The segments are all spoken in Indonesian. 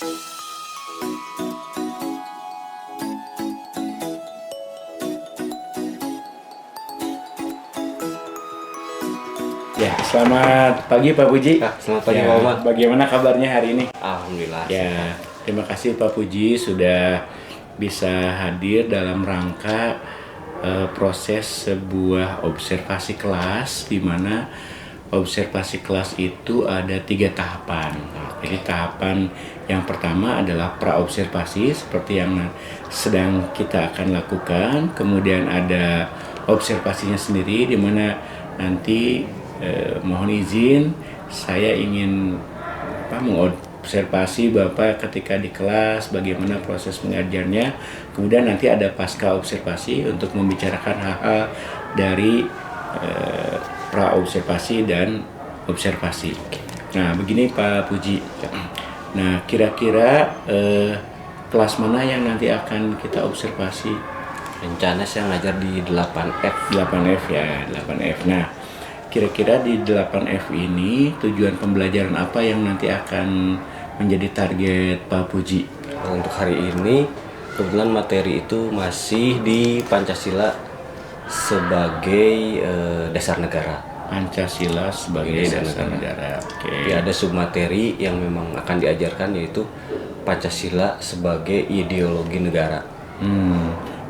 Ya, selamat pagi Pak Puji. Selamat pagi Ya, Pak Omar. bagaimana kabarnya hari ini? Alhamdulillah. Ya, terima kasih Pak Puji sudah bisa hadir dalam rangka proses sebuah observasi kelas, di mana observasi kelas itu ada 3 tahapan. Jadi tahapan yang pertama adalah pra-observasi seperti yang sedang kita akan lakukan. Kemudian ada observasinya sendiri, di mana nanti mohon izin saya ingin mengobservasi Bapak ketika di kelas, bagaimana proses mengajarnya. Kemudian nanti ada pasca observasi untuk membicarakan hal-hal dari pra-observasi dan observasi. Nah, begini Pak Puji. Nah, kira-kira kelas mana yang nanti akan kita observasi? Rencana saya ngajar di 8F. 8F ya, 8F. Nah, kira-kira di 8F ini tujuan pembelajaran apa yang nanti akan menjadi target Pak Puji? Untuk hari ini kebetulan materi itu masih di Pancasila sebagai dasar negara. Pancasila sebagai dasar negara. Oke. Tapi ada submateri yang memang akan diajarkan, yaitu Pancasila sebagai ideologi negara.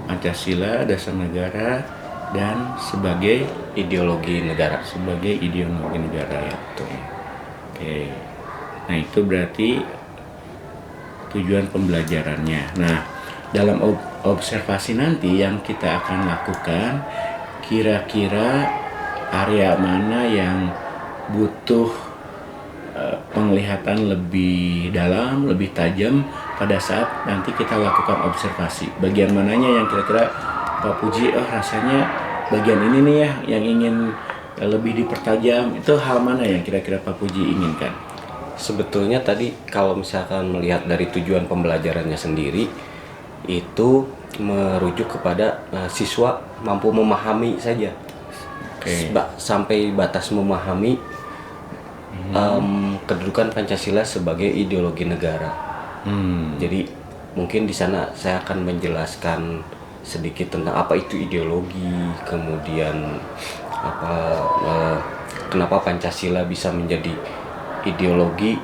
Pancasila dasar negara dan sebagai Ideologi negara. ya. Oke. Nah, itu berarti tujuan pembelajarannya. Nah, dalam observasi nanti yang kita akan lakukan, kira-kira area mana yang butuh penglihatan lebih dalam, lebih tajam pada saat nanti kita lakukan observasi. Bagian mananya yang kira-kira Pak Puji, rasanya bagian ini nih ya yang ingin lebih dipertajam, itu hal mana yang kira-kira Pak Puji inginkan? Sebetulnya tadi kalau misalkan melihat dari tujuan pembelajarannya sendiri, itu merujuk kepada siswa mampu memahami saja. Sampai batas memahami kedudukan Pancasila sebagai ideologi negara. Jadi mungkin di sana saya akan menjelaskan sedikit tentang apa itu ideologi, kemudian kenapa Pancasila bisa menjadi ideologi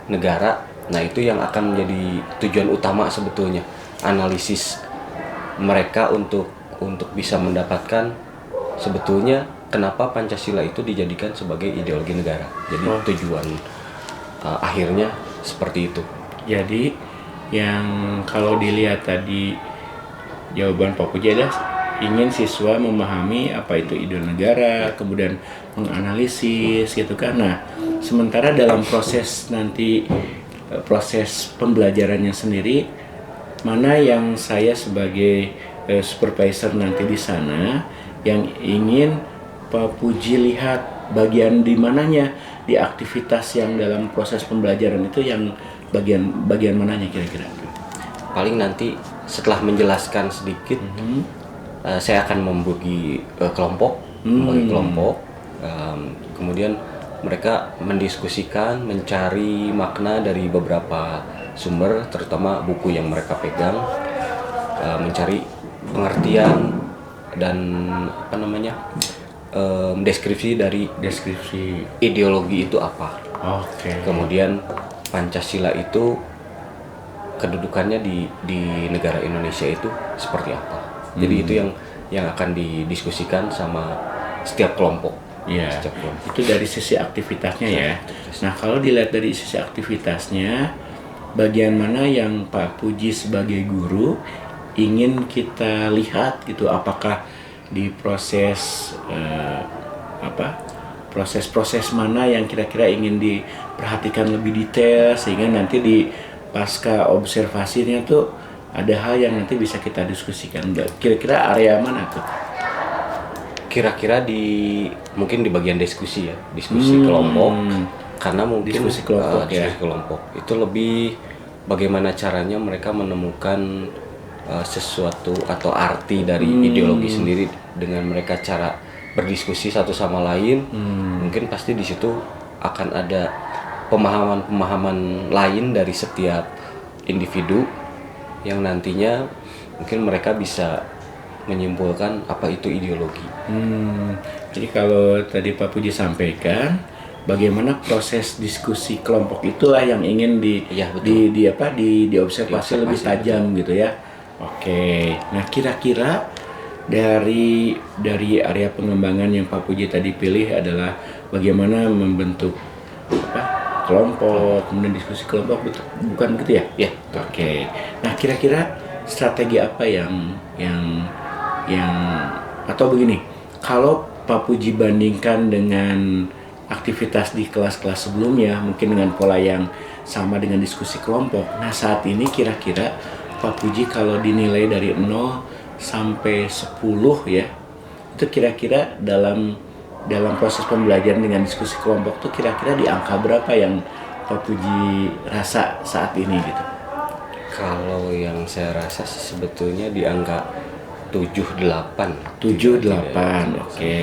negara. Nah, itu yang akan menjadi tujuan utama sebetulnya, analisis mereka untuk bisa mendapatkan sebetulnya kenapa Pancasila itu dijadikan sebagai ideologi negara. Jadi tujuan akhirnya seperti itu. Jadi yang kalau dilihat tadi jawaban Pak Puji adalah ingin siswa memahami apa itu ideologi negara, kemudian menganalisis gitu kan. Nah, sementara dalam proses nanti proses pembelajarannya sendiri, mana yang saya sebagai supervisor nanti di sana yang ingin Pak Puji lihat bagian di mananya di aktivitas yang dalam proses pembelajaran itu, yang bagian mananya kira-kira? Paling nanti setelah menjelaskan sedikit, saya akan membagi kelompok, kemudian mereka mendiskusikan, mencari makna dari beberapa sumber, terutama buku yang mereka pegang, mencari pengertian dan deskripsi ideologi itu apa. Kemudian Pancasila itu kedudukannya di negara Indonesia itu seperti apa. Jadi itu yang akan didiskusikan sama setiap kelompok. Ya, itu dari sisi aktivitasnya ya. Nah, kalau dilihat dari sisi aktivitasnya, bagian mana yang Pak Puji sebagai guru ingin kita lihat gitu? Apakah di proses proses mana yang kira-kira ingin diperhatikan lebih detail, sehingga nanti di pasca observasinya tuh ada hal yang nanti bisa kita diskusikan. Kira-kira area mana tuh? Kira-kira mungkin di bagian diskusi ya, diskusi kelompok, karena mungkin diskusi kelompok itu lebih bagaimana caranya mereka menemukan sesuatu atau arti dari ideologi sendiri dengan mereka cara berdiskusi satu sama lain. Mungkin pasti di situ akan ada pemahaman lain dari setiap individu yang nantinya mungkin mereka bisa menyimpulkan apa itu ideologi. Jadi kalau tadi Pak Puji sampaikan, bagaimana proses diskusi kelompok itulah yang ingin Iya, betul. diobservasi lebih Diobservasi, tajam gitu ya. Oke, nah kira-kira dari area pengembangan yang Pak Puji tadi pilih adalah bagaimana membentuk apa, kelompok, kemudian diskusi kelompok, bukan begitu ya? Ya, Oke. Nah, kira-kira strategi apa yang atau begini, kalau Pak Puji bandingkan dengan aktivitas di kelas-kelas sebelumnya, mungkin dengan pola yang sama dengan diskusi kelompok. Nah, saat ini kira-kira Pak Puji kalau dinilai dari 0 sampai 10 ya, itu kira-kira dalam proses pembelajaran dengan diskusi kelompok tuh kira-kira di angka berapa yang Pak Puji rasa saat ini gitu? kalau yang saya rasa sih sebetulnya di angka 78. 78, oke.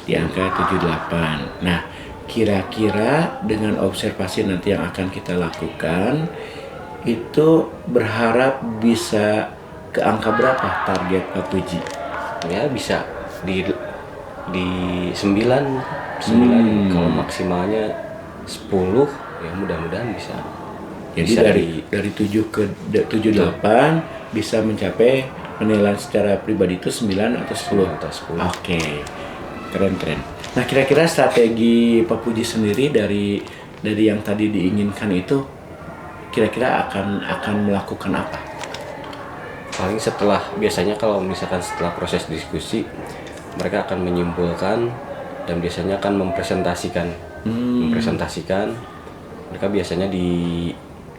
Di angka 78. Nah, kira-kira dengan observasi nanti yang akan kita lakukan, itu berharap bisa ke angka berapa target Pak Puji? Ya bisa di 9. Kalau maksimalnya 10 ya mudah-mudahan bisa. Jadi Bisa dari 7 ke 78 bisa mencapai penilaian secara pribadi itu 9 atau 10? atau 10. Oke, keren. Nah, kira-kira strategi Pak Puji sendiri dari yang tadi diinginkan itu kira-kira akan melakukan apa? Paling biasanya kalau misalkan setelah proses diskusi mereka akan menyimpulkan dan biasanya akan mempresentasikan. Mereka biasanya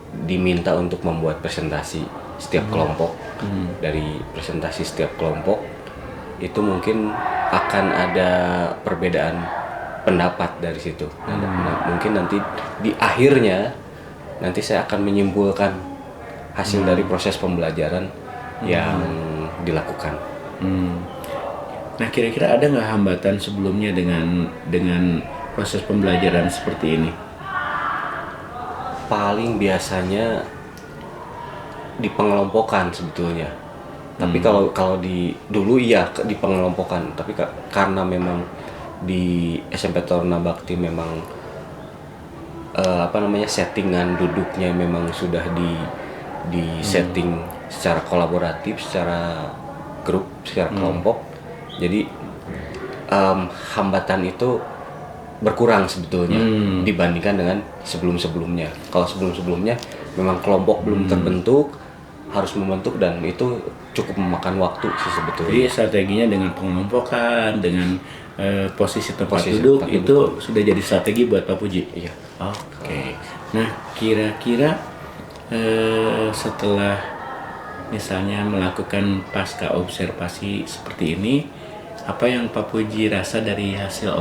diminta untuk membuat presentasi setiap kelompok. Dari presentasi setiap kelompok itu mungkin akan ada perbedaan pendapat dari situ. Mungkin nanti di akhirnya nanti saya akan menyimpulkan hasil dari proses pembelajaran yang dilakukan. Nah, kira-kira ada nggak hambatan sebelumnya dengan proses pembelajaran seperti ini? Paling biasanya di pengelompokan sebetulnya. Tapi kalau dulu iya di pengelompokan, tapi karena memang di SMP Taruna Bakti memang settingan duduknya memang sudah di setting secara kolaboratif, secara grup, secara kelompok. Jadi hambatan itu berkurang sebetulnya dibandingkan dengan sebelum-sebelumnya. Kalau sebelum-sebelumnya memang kelompok belum terbentuk, harus membentuk, dan itu cukup memakan waktu sih sebetulnya. Jadi strateginya dengan pengelompokan, dengan posisi tempat duduk itu sudah jadi strategi buat Pak Puji? Iya. Oke. Nah, kira-kira setelah misalnya melakukan pasca observasi seperti ini, apa yang Pak Puji rasa dari hasil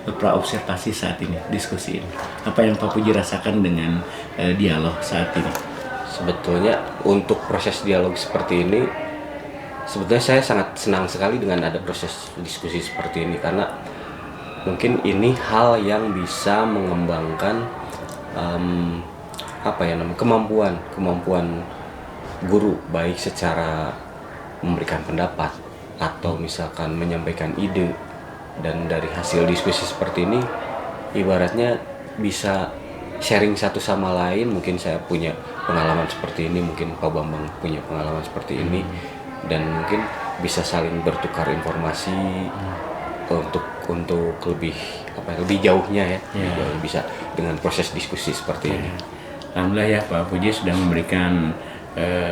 pra-observasi saat ini, diskusi ini? Apa yang Pak Puji rasakan dengan dialog saat ini? Sebetulnya untuk proses dialog seperti ini, sebetulnya saya sangat senang sekali dengan ada proses diskusi seperti ini, karena mungkin ini hal yang bisa mengembangkan kemampuan guru, baik secara memberikan pendapat atau misalkan menyampaikan ide. Dan dari hasil diskusi seperti ini ibaratnya bisa sharing satu sama lain. Mungkin saya punya pengalaman seperti ini, mungkin Pak Bambang punya pengalaman seperti ini, dan mungkin bisa saling bertukar informasi untuk lebih jauhnya ya. Bisa dengan proses diskusi seperti ini. Alhamdulillah ya, Pak Puji sudah memberikan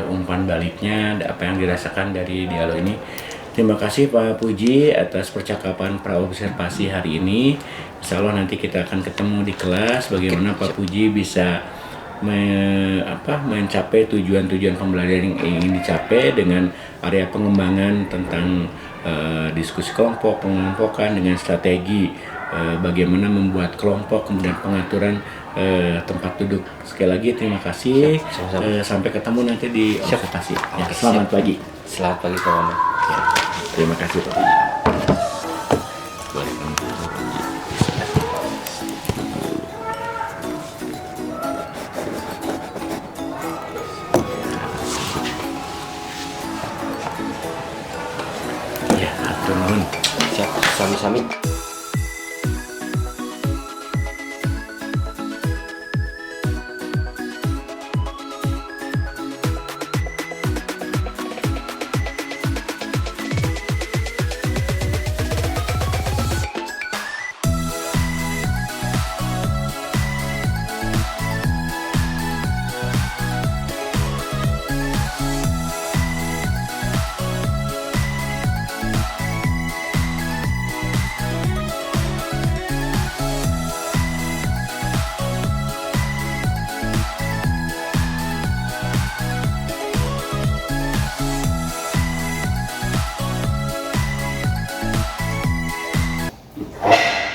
umpan baliknya apa yang dirasakan dari dialog ini. Terima kasih Pak Puji atas percakapan pra-observasi hari ini. Insya Allah nanti kita akan ketemu di kelas bagaimana Pak Puji bisa mencapai tujuan-tujuan pembelajaran yang ingin dicapai dengan area pengembangan tentang diskusi kelompok, pengelompokan dengan strategi bagaimana membuat kelompok, kemudian pengaturan tempat duduk. Sekali lagi terima kasih. Sampai ketemu nanti di observasi. Ya, selamat pagi. Selamat pagi Pak Bambang. Ya, terima kasih Pak. sami.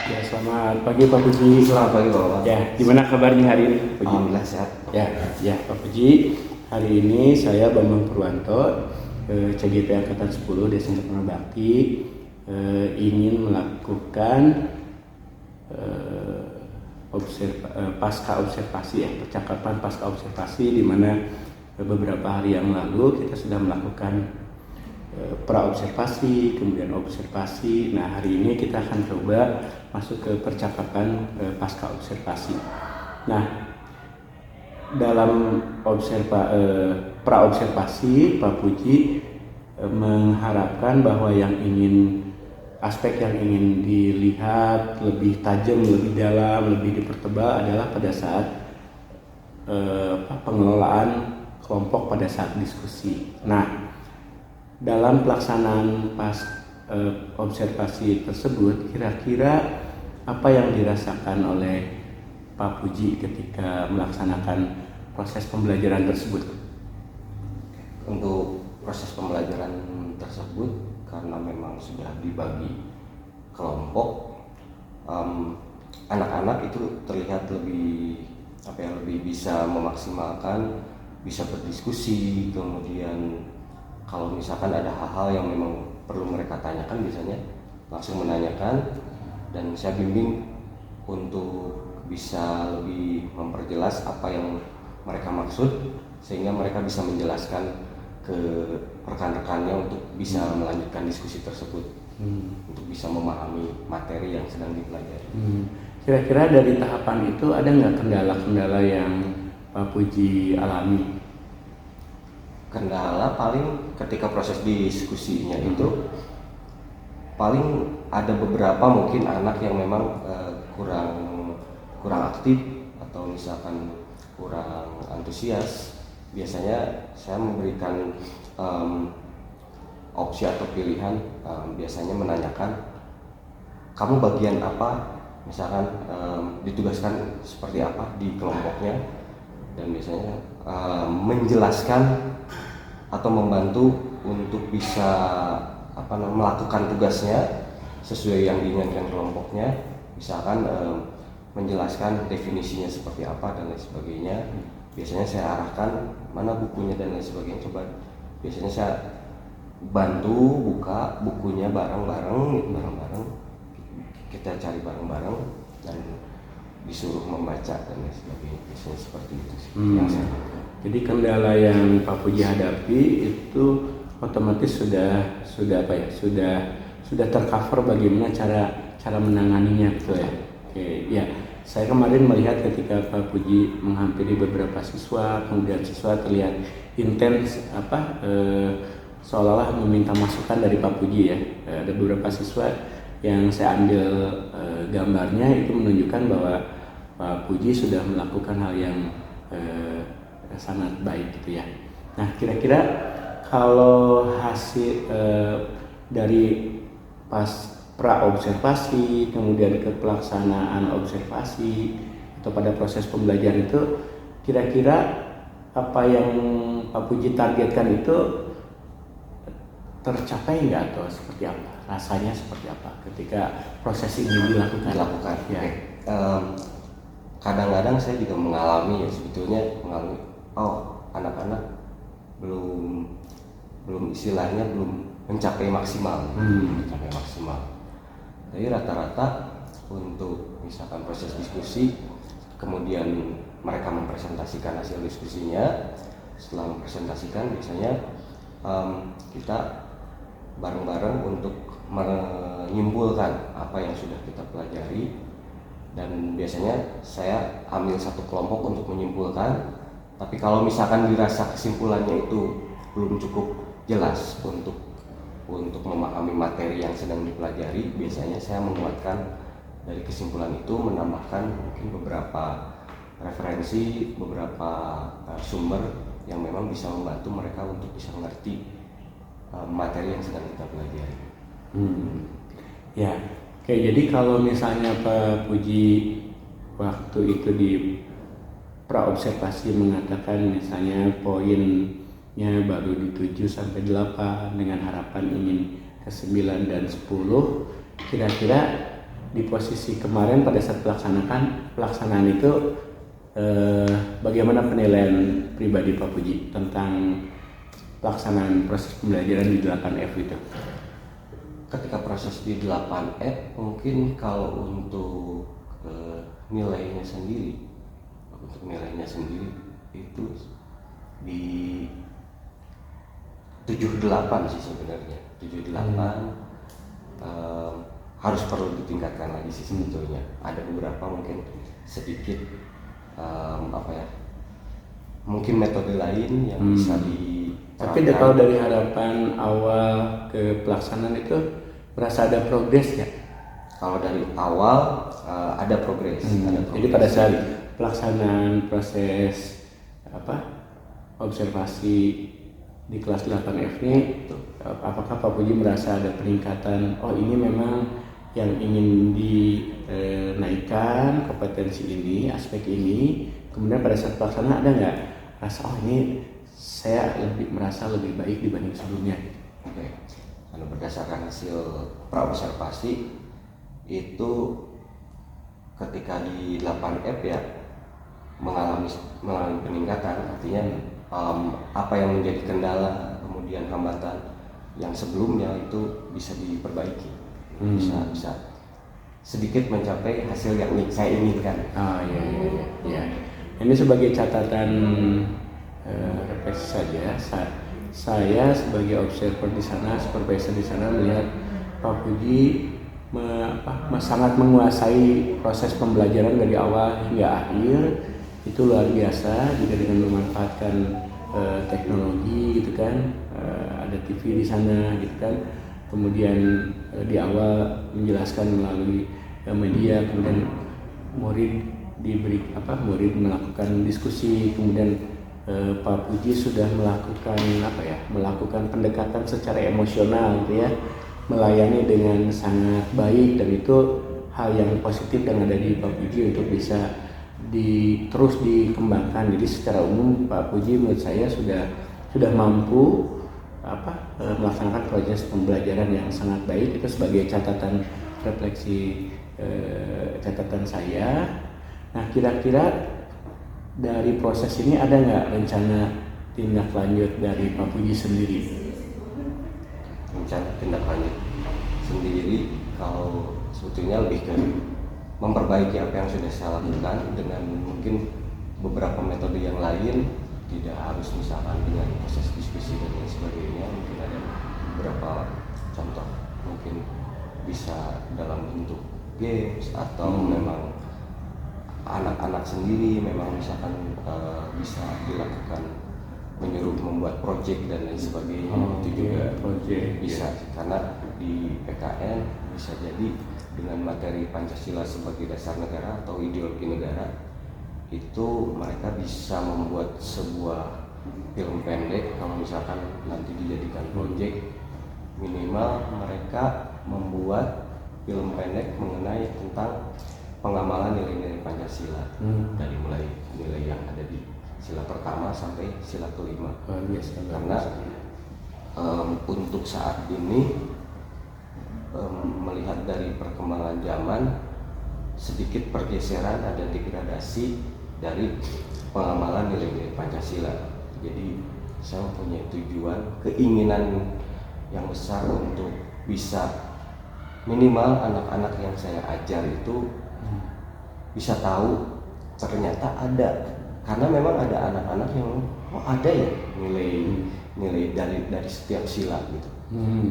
Ya, selamat pagi Pak Puji. Selamat pagi Bapak. Ya, gimana kabarnya hari ini? Puji? Alhamdulillah sehat. Ya Pak Puji. Hari ini saya Bambang Purwanto, CGP Angkatan 10 Desa Cakra Bakti, ingin melakukan pasca observasi ya, percakapan pasca observasi, di mana beberapa hari yang lalu kita sudah melakukan pra observasi, kemudian observasi. Nah, hari ini kita akan coba masuk ke percakapan pasca observasi. Nah, dalam pra observasi, Pak Puji mengharapkan bahwa aspek yang ingin dilihat lebih tajam, lebih dalam, lebih dipertebal adalah pada saat pengelolaan kelompok pada saat diskusi. Nah, dalam pelaksanaan observasi tersebut, kira-kira apa yang dirasakan oleh Pak Puji ketika melaksanakan proses pembelajaran tersebut? Untuk proses pembelajaran tersebut, karena memang sudah dibagi kelompok, anak-anak itu terlihat lebih bisa memaksimalkan, bisa berdiskusi, kemudian kalau misalkan ada hal-hal yang memang perlu mereka tanyakan, biasanya langsung menanyakan, dan saya bimbing untuk bisa lebih memperjelas apa yang mereka maksud, sehingga mereka bisa menjelaskan ke rekan-rekannya untuk bisa melanjutkan diskusi tersebut, untuk bisa memahami materi yang sedang dipelajari. Kira-kira dari tahapan itu ada nggak kendala-kendala yang Pak Puji alami? Kendala paling ketika proses diskusinya itu paling ada beberapa mungkin anak yang memang kurang aktif atau misalkan kurang antusias. Biasanya saya memberikan opsi atau pilihan, biasanya menanyakan kamu bagian apa, misalkan ditugaskan seperti apa di kelompoknya, dan biasanya menjelaskan atau membantu untuk bisa melakukan tugasnya sesuai yang diinginkan kelompoknya, misalkan menjelaskan definisinya seperti apa dan lain sebagainya. Biasanya saya arahkan mana bukunya dan lain sebagainya, coba biasanya saya bantu buka bukunya bareng-bareng, kita cari bareng-bareng dan disuruh membaca dan lain sebagainya. Biasanya seperti itu sih yang saya lakukan. Jadi kendala yang Pak Puji hadapi itu otomatis sudah tercover bagaimana cara menanganinya, gitu ya. Oke, ya. Saya kemarin melihat ketika Pak Puji menghampiri beberapa siswa, kemudian siswa terlihat intens seolah-olah meminta masukan dari Pak Puji ya. Ada beberapa siswa yang saya ambil gambarnya itu menunjukkan bahwa Pak Puji sudah melakukan hal yang sangat baik gitu ya. Nah, kira-kira kalau hasil dari pas pra observasi kemudian ke pelaksanaan observasi atau pada proses pembelajaran itu, kira-kira apa yang Pak Puji targetkan itu tercapai nggak, atau seperti apa? Rasanya seperti apa ketika proses ini dilakukan? Ya. Kadang-kadang saya juga mengalami anak-anak belum istilahnya belum mencapai maksimal. Jadi rata-rata untuk misalkan proses diskusi, kemudian mereka mempresentasikan hasil diskusinya. Setelah mempresentasikan, biasanya kita bareng-bareng untuk menyimpulkan apa yang sudah kita pelajari, dan biasanya saya ambil satu kelompok untuk menyimpulkan. Tapi kalau misalkan dirasa kesimpulannya itu belum cukup jelas untuk memahami materi yang sedang dipelajari, biasanya saya menguatkan dari kesimpulan itu, menambahkan mungkin beberapa referensi, beberapa sumber yang memang bisa membantu mereka untuk bisa mengerti materi yang sedang kita pelajari. Ya, oke. Jadi kalau misalnya Pak Puji waktu itu di praobservasi mengatakan misalnya poinnya baru di 7 sampai 8 dengan harapan ingin ke 9 dan 10, kira-kira di posisi kemarin pada saat pelaksanaan itu bagaimana penilaian pribadi Pak Puji tentang pelaksanaan proses pembelajaran di 8F itu? Ketika proses di 8F, mungkin kalau untuk nilainya sendiri itu di 78 sih sebenarnya. 78 harus perlu ditingkatkan lagi sih sebetulnya. Ada beberapa mungkin sedikit mungkin metode lain yang bisa Tapi kalau dari harapan awal ke pelaksanaan itu merasa ada progres ya? Kalau dari awal ada progres. Jadi pada saat pelaksanaan proses observasi di kelas 8F ini, apakah Pak Puji merasa ada peningkatan? Oh, ini memang yang ingin dinaikkan kompetensi ini, aspek ini. Kemudian pada saat pelaksanaan ada nggak rasa ini saya merasa lebih baik dibanding sebelumnya? Oke. Kalau berdasarkan hasil praobservasi itu ketika di 8F ya mengalami peningkatan, artinya apa yang menjadi kendala kemudian hambatan yang sebelumnya itu bisa diperbaiki, bisa sedikit mencapai hasil yang saya inginkan. Iya. Ini sebagai catatan refleksi saja. Saya sebagai observer di sana, supervisor di sana melihat Pak Puji sangat menguasai proses pembelajaran dari awal hingga akhir. Itu luar biasa juga dengan memanfaatkan teknologi gitu kan, ada TV di sana gitu kan, kemudian di awal menjelaskan melalui media, kemudian murid murid melakukan diskusi, kemudian Pak Puji sudah melakukan pendekatan secara emosional gitu ya, melayani dengan sangat baik, dan itu hal yang positif yang ada di Pak Puji untuk bisa terus dikembangkan. Jadi secara umum Pak Puji menurut saya sudah mampu melaksanakan proses pembelajaran yang sangat baik. Itu sebagai catatan refleksi catatan saya. Nah, kira-kira dari proses ini ada nggak rencana tindak lanjut dari Pak Puji sendiri? Rencana tindak lanjut sendiri kalau sebetulnya lebih ke memperbaiki apa yang sudah saya lakukan dengan mungkin beberapa metode yang lain, tidak harus misalkan dengan proses diskusi dan lain sebagainya. Mungkin ada beberapa contoh, mungkin bisa dalam bentuk games atau memang anak-anak sendiri memang misalkan bisa dilakukan menyuruh membuat project dan lain sebagainya. Itu juga project bisa karena di PKN bisa jadi dengan materi Pancasila sebagai dasar negara atau ideologi negara, itu mereka bisa membuat sebuah film pendek. Kalau misalkan nanti dijadikan project, minimal mereka membuat film pendek mengenai tentang pengamalan nilai-nilai Pancasila, dari mulai nilai yang ada di sila pertama sampai sila kelima. Karena untuk saat ini melihat dari perkembangan zaman, sedikit pergeseran, ada degradasi dari pengamalan nilai-nilai Pancasila. Jadi saya mempunyai tujuan, keinginan yang besar untuk bisa minimal anak-anak yang saya ajar itu bisa tahu ternyata ada, karena memang ada anak-anak yang ada ya nilai dari setiap sila gitu.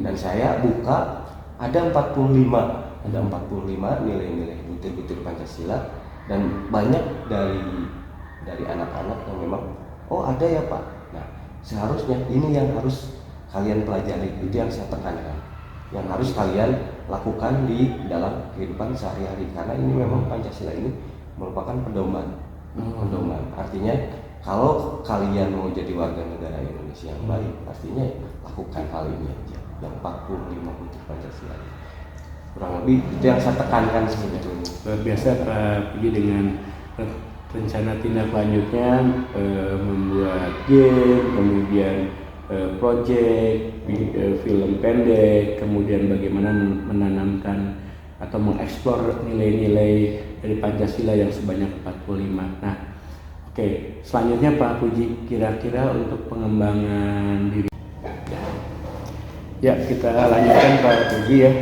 Dan saya buka ada 45 nilai-nilai butir-butir Pancasila, dan banyak dari anak-anak yang memang oh ada ya Pak. Nah seharusnya ini yang harus kalian pelajari, itu yang saya tekankan, yang harus kalian lakukan di dalam kehidupan sehari-hari, karena ini memang Pancasila ini merupakan pedoman. Artinya kalau kalian mau jadi warga negara Indonesia yang baik, pastinya lakukan hal ini aja, yang 45 butir Pancasila. Kurang lebih itu yang saya tekankan sebetulnya. Luar biasa Pak Puji dengan rencana tindak lanjutnya, membuat game, kemudian project, film pendek, kemudian bagaimana menanamkan atau mengeksplor nilai-nilai dari Pancasila yang sebanyak 45. Nah, oke, selanjutnya Pak Puji, kira-kira untuk pengembangan diri. Ya, kita lanjutkan Pak Puji ya.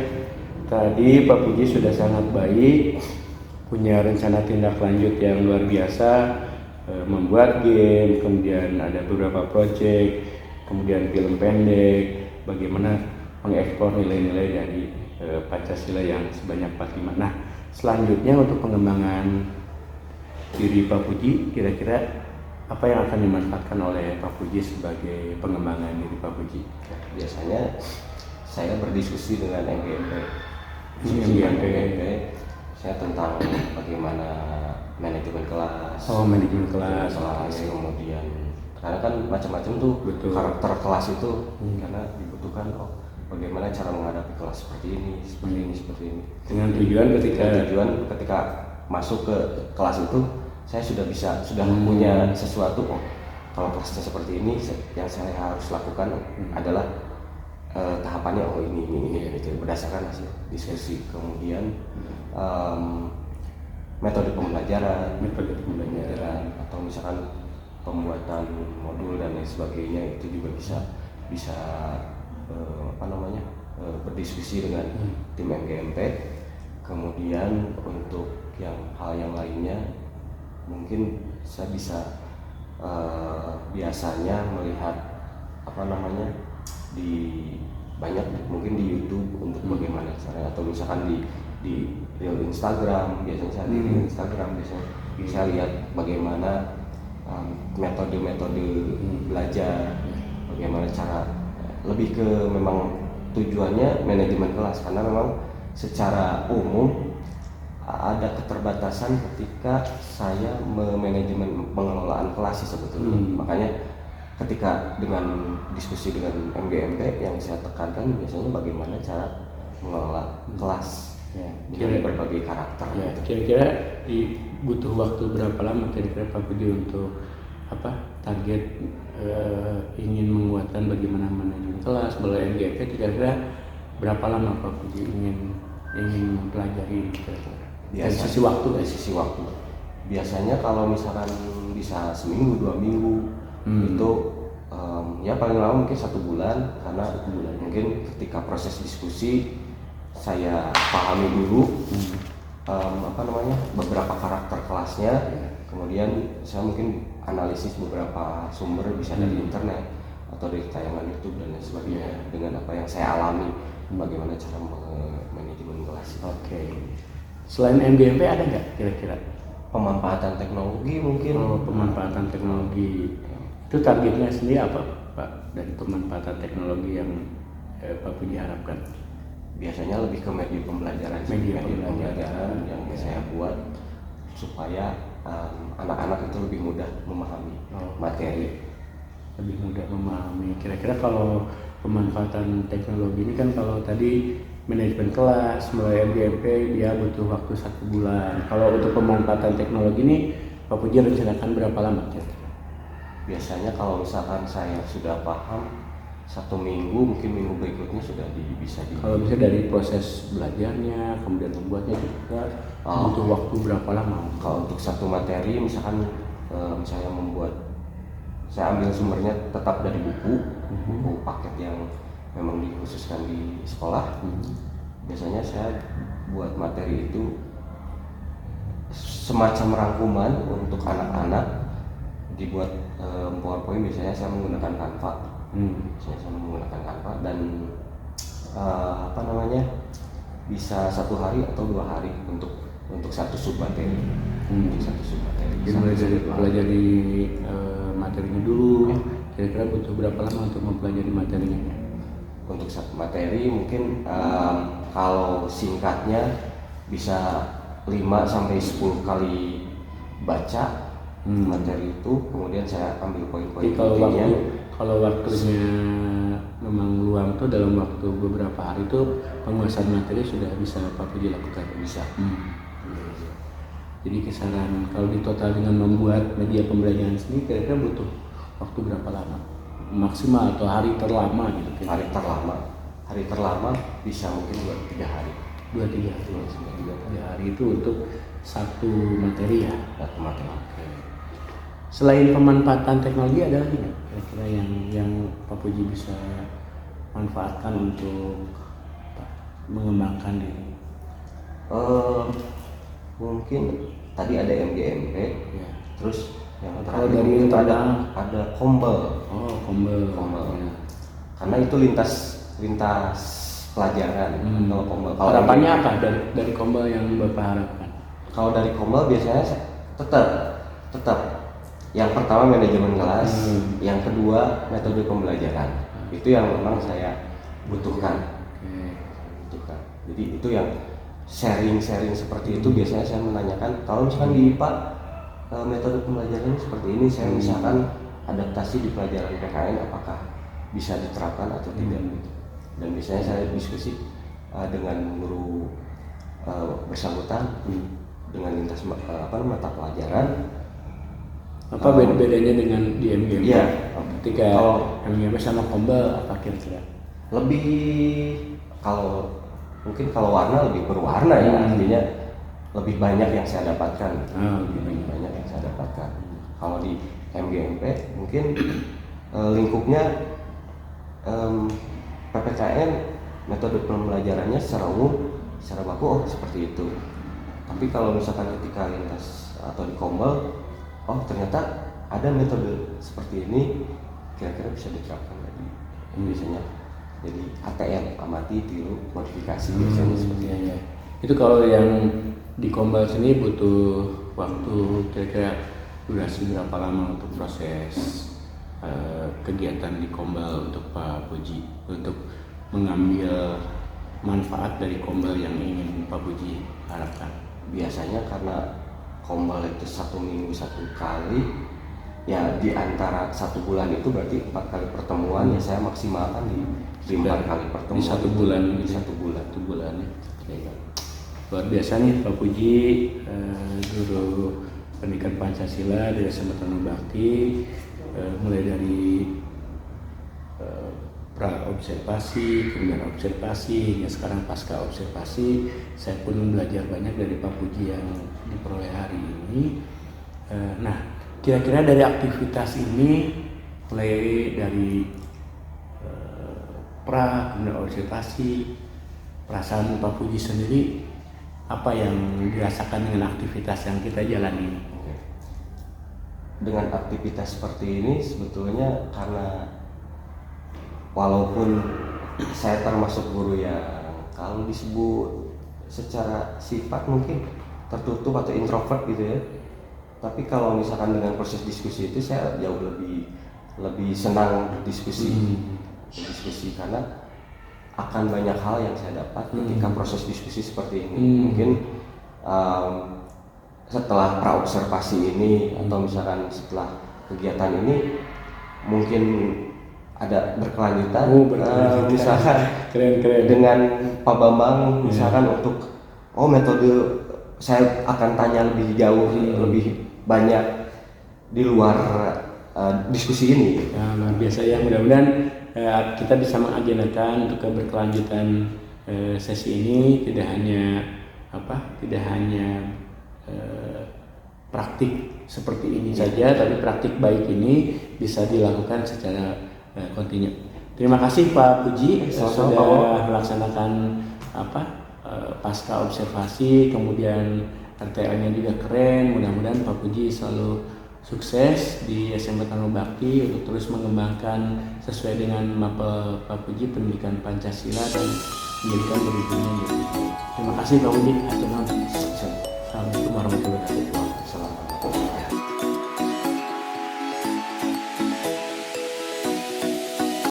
Tadi Pak Puji sudah sangat baik, punya rencana tindak lanjut yang luar biasa, membuat game, kemudian ada beberapa project, kemudian film pendek, bagaimana mengeksplor nilai-nilai dari Pancasila yang sebanyak 45. Nah, selanjutnya untuk pengembangan diri Pak Puji, kira-kira apa yang akan dimanfaatkan oleh Pak Puji sebagai pengembangan diri Pak Puji? Biasanya saya berdiskusi dengan MGMP. Saya tentang bagaimana manajemen kelas. Manajemen kelas. Kemudian karena kan macam-macam tuh. Betul. Karakter kelas itu karena dibutuhkan bagaimana cara menghadapi kelas seperti ini. Dengan tujuan ketika masuk ke kelas itu saya sudah punya sesuatu. Kalau kelasnya seperti ini, yang saya harus lakukan adalah tahapannya ini gitu, berdasarkan hasil diskusi. Kemudian metode pembelajaran atau misalkan pembuatan modul dan lain sebagainya, itu juga bisa berdiskusi dengan tim MGMP. Kemudian untuk hal yang lainnya mungkin saya bisa biasanya melihat mungkin di YouTube untuk bagaimana caranya, atau misalkan di reel Instagram. Biasanya saya di reel Instagram bisa lihat bagaimana metode-metode belajar, bagaimana cara, lebih ke memang tujuannya manajemen kelas, karena memang secara umum ada keterbatasan ketika saya memanajemen pengelolaan kelas sebetulnya. Makanya ketika dengan diskusi dengan MGMP, yang saya tekankan biasanya bagaimana cara mengelola kelas dengan berbagai karakter. Kira-kira butuh waktu berapa lama kira-kira Pak Puji untuk target ingin menguatkan bagaimana manajemen kelas melalui MGMP? Kira-kira berapa lama Pak Puji ingin mempelajari kira-kira? Dari sisi waktu. Biasanya kalau misalkan bisa seminggu 2 minggu itu ya paling lama mungkin 1 bulan, karena mungkin ketika proses diskusi saya pahami dulu beberapa karakter kelasnya. Kemudian saya mungkin analisis beberapa sumber, bisa dari internet atau dari tayangan YouTube dan lain sebagainya, dengan apa yang saya alami, bagaimana cara manajemen kelas. Oke. Selain MGMP ada nggak kira-kira pemanfaatan teknologi mungkin? Pemanfaatan teknologi itu targetnya sendiri apa Pak, dari pemanfaatan teknologi yang Pak Puji harapkan? Biasanya lebih ke media pembelajaran yang saya buat supaya anak-anak itu lebih mudah memahami materi. Lebih mudah memahami. Kira-kira kalau pemanfaatan teknologi ini kan, kalau tadi manajemen kelas melalui MGMP dia butuh waktu 1 bulan. Kalau untuk pemanfaatan teknologi ini Pak Puji rencanakan berapa lama kira-kira? Biasanya kalau misalkan saya sudah paham 1 minggu, mungkin minggu berikutnya sudah bisa. Kalau bisa dari proses belajarnya kemudian membuatnya juga butuh waktu berapa lama? Kalau untuk satu materi misalkan saya ambil sumbernya tetap dari buku paket yang memang dikhususkan di sekolah. Biasanya saya buat materi itu semacam rangkuman untuk anak-anak, dibuat PowerPoint. Biasanya saya menggunakan Canva. Dan bisa 1 hari atau 2 hari untuk satu sub materi. Untuk satu sub materi. Jadi mulai dari pelajari materinya dulu, kira-kira butuh berapa lama untuk mempelajari materinya? Untuk satu materi mungkin kalau singkatnya bisa 5-10 kali baca materi itu, kemudian saya ambil poin-poin pentingnya. Kalau waktunya memang luang tuh dalam waktu beberapa hari itu penguasaan materi sudah bisa Pak Puji lakukan? Bisa. Jadi kisaran kalau ditotal dengan membuat media pembelajaran sendiri kira-kira butuh waktu berapa lama? Maksimal atau hari terlama gitu? Hari terlama bisa mungkin 2-3 hari. 2-3 hari itu untuk satu materi ya? Satu materi. Selain pemanfaatan teknologi ada lagi nggak kira-kira yang Pak Puji bisa manfaatkan untuk mengembangkan diri? Mungkin tadi ada MGMP, Ya. terus yang Kalau terakhir dari mungkin internal? ada Kombel. Oh, Kombel. Ya. Karena itu lintas pelajaran. Kalau Kombel. Kalau Harapannya apa dari Kombel yang Bapak harapkan? Kalau dari Kombel biasanya tetap yang pertama manajemen kelas, yang kedua metode pembelajaran. Itu yang memang saya butuhkan. Jadi itu yang sharing seperti itu biasanya saya menanyakan, kalau misalkan di IPA metode pembelajaran seperti ini, saya misalkan adaptasi di pelajaran PKN apakah bisa diterapkan atau tidak gitu. Dan biasanya saya diskusi dengan guru bersangkutan dengan lintas mata pelajaran. Apa bedanya dengan di MGM? Iya. Ketika MGM sama Kombel apa kira-kira? Mungkin kalau warna lebih berwarna ya, artinya lebih banyak yang saya dapatkan. Lebih banyak yang saya dapatkan. Kalau di MGMP mungkin lingkupnya PPKN metode pembelajarannya secara umum, secara baku seperti itu. Tapi kalau misalkan ketika lintas atau di Kombel, ternyata ada metode seperti ini, kira-kira bisa diterapkan lagi. Biasanya jadi ATM, amati, tiru, modifikasi biasanya seperti itu. Itu kalau yang di Kombel sini butuh waktu kira-kira durasi berapa lama untuk proses kegiatan di Kombel untuk Pak Puji, untuk mengambil manfaat dari Kombel yang ingin Pak Puji harapkan? Biasanya karena Kombel itu 1 minggu 1 kali, ya di antara 1 bulan itu berarti 4 kali pertemuan, ya saya maksimalkan di 4 kali pertemuan. Di 1 bulan? Di 1 bulan. 1 bulan ya. Luar biasa nih Pak Puji, guru pendidikan Pancasila dari SMA Tanah Bakti, mulai dari pra-observasi, kemudian observasi, hingga sekarang pasca observasi. Saya pun belajar banyak dari Pak Puji yang diperoleh hari ini. Nah, kira-kira dari aktivitas ini, mulai dari kemudian observasi, perasaan Pak Puji sendiri, apa yang dirasakan dengan aktivitas yang kita jalani ini? Dengan aktivitas seperti ini sebetulnya karena walaupun saya termasuk guru yang kalau disebut secara sifat mungkin tertutup atau introvert gitu ya, tapi kalau misalkan dengan proses diskusi itu saya jauh lebih senang diskusi karena akan banyak hal yang saya dapat ketika proses diskusi seperti ini. Mungkin setelah praobservasi ini atau misalkan setelah kegiatan ini mungkin ada berkelanjutan, misalkan keren. dengan Pak Bambang misalkan untuk metode saya akan tanya lebih jauh, lebih banyak di luar diskusi ini. Luar biasa ya, mudah-mudahan kita bisa mengagendakan untuk keberkelanjutan sesi ini, tidak hanya praktik seperti ini saja, tapi praktik baik ini bisa dilakukan secara kontinu. Terima kasih Pak Puji sudah melaksanakan pasca observasi, kemudian RTL-nya juga keren. Mudah-mudahan Pak Puji selalu sukses di SMA Tanah Bakti untuk terus mengembangkan sesuai dengan mapel Pak Puji pendidikan Pancasila dan menjadikan pemimpinnya gitu. Terima kasih Pak Budi. Atur nuhun.